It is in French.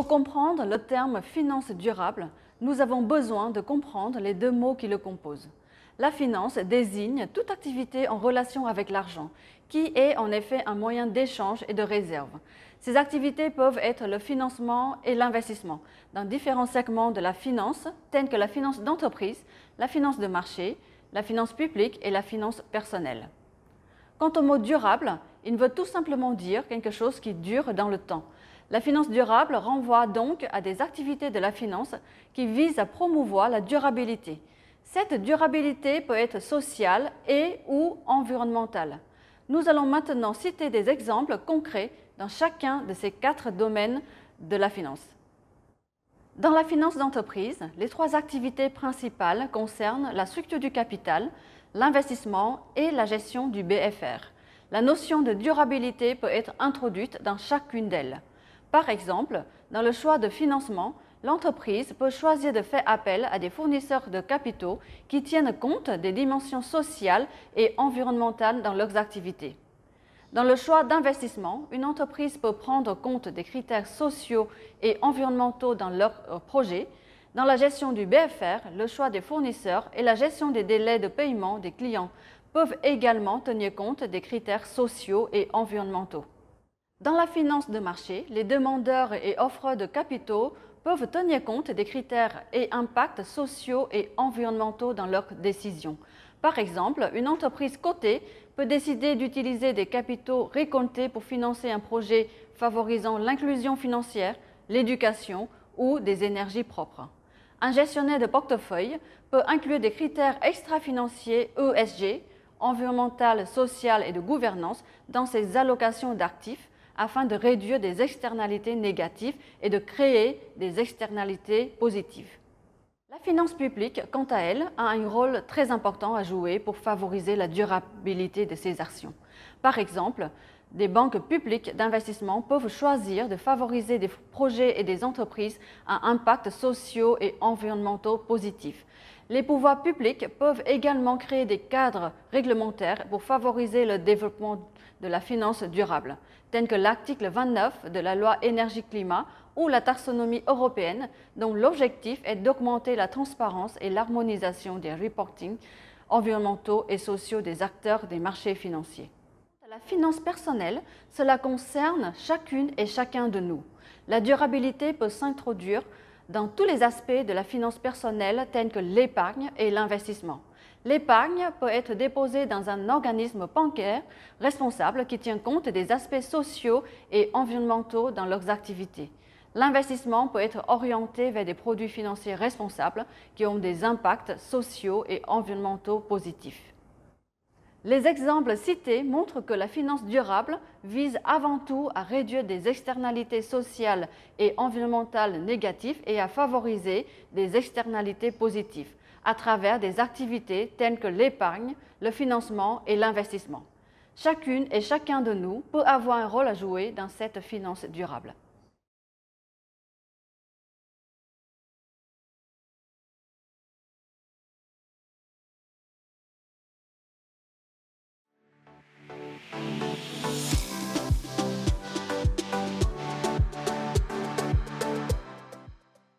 Pour comprendre le terme finance durable, nous avons besoin de comprendre les deux mots qui le composent. La finance désigne toute activité en relation avec l'argent, qui est en effet un moyen d'échange et de réserve. Ces activités peuvent être le financement et l'investissement dans différents segments de la finance, tels que la finance d'entreprise, la finance de marché, la finance publique et la finance personnelle. Quant au mot durable, il veut tout simplement dire quelque chose qui dure dans le temps. La finance durable renvoie donc à des activités de la finance qui visent à promouvoir la durabilité. Cette durabilité peut être sociale et ou environnementale. Nous allons maintenant citer des exemples concrets dans chacun de ces 4 domaines de la finance. Dans la finance d'entreprise, les 3 activités principales concernent la structure du capital, l'investissement et la gestion du BFR. La notion de durabilité peut être introduite dans chacune d'elles. Par exemple, dans le choix de financement, l'entreprise peut choisir de faire appel à des fournisseurs de capitaux qui tiennent compte des dimensions sociales et environnementales dans leurs activités. Dans le choix d'investissement, une entreprise peut prendre compte des critères sociaux et environnementaux dans leurs projets. Dans la gestion du BFR, le choix des fournisseurs et la gestion des délais de paiement des clients peuvent également tenir compte des critères sociaux et environnementaux. Dans la finance de marché, les demandeurs et offreurs de capitaux peuvent tenir compte des critères et impacts sociaux et environnementaux dans leurs décisions. Par exemple, une entreprise cotée peut décider d'utiliser des capitaux récoltés pour financer un projet favorisant l'inclusion financière, l'éducation ou des énergies propres. Un gestionnaire de portefeuille peut inclure des critères extra-financiers ESG, environnemental, social et de gouvernance dans ses allocations d'actifs afin de réduire des externalités négatives et de créer des externalités positives. La finance publique, quant à elle, a un rôle très important à jouer pour favoriser la durabilité de ses actions. Par exemple, des banques publiques d'investissement peuvent choisir de favoriser des projets et des entreprises à impact sociaux et environnementaux positifs. Les pouvoirs publics peuvent également créer des cadres réglementaires pour favoriser le développement de la finance durable, tels que l'article 29 de la loi énergie-climat ou la taxonomie européenne, dont l'objectif est d'augmenter la transparence et l'harmonisation des reportings environnementaux et sociaux des acteurs des marchés financiers. La finance personnelle, cela concerne chacune et chacun de nous. La durabilité peut s'introduire dans tous les aspects de la finance personnelle tels que l'épargne et l'investissement. L'épargne peut être déposée dans un organisme bancaire responsable qui tient compte des aspects sociaux et environnementaux dans leurs activités. L'investissement peut être orienté vers des produits financiers responsables qui ont des impacts sociaux et environnementaux positifs. Les exemples cités montrent que la finance durable vise avant tout à réduire des externalités sociales et environnementales négatives et à favoriser des externalités positives à travers des activités telles que l'épargne, le financement et l'investissement. Chacune et chacun de nous peut avoir un rôle à jouer dans cette finance durable.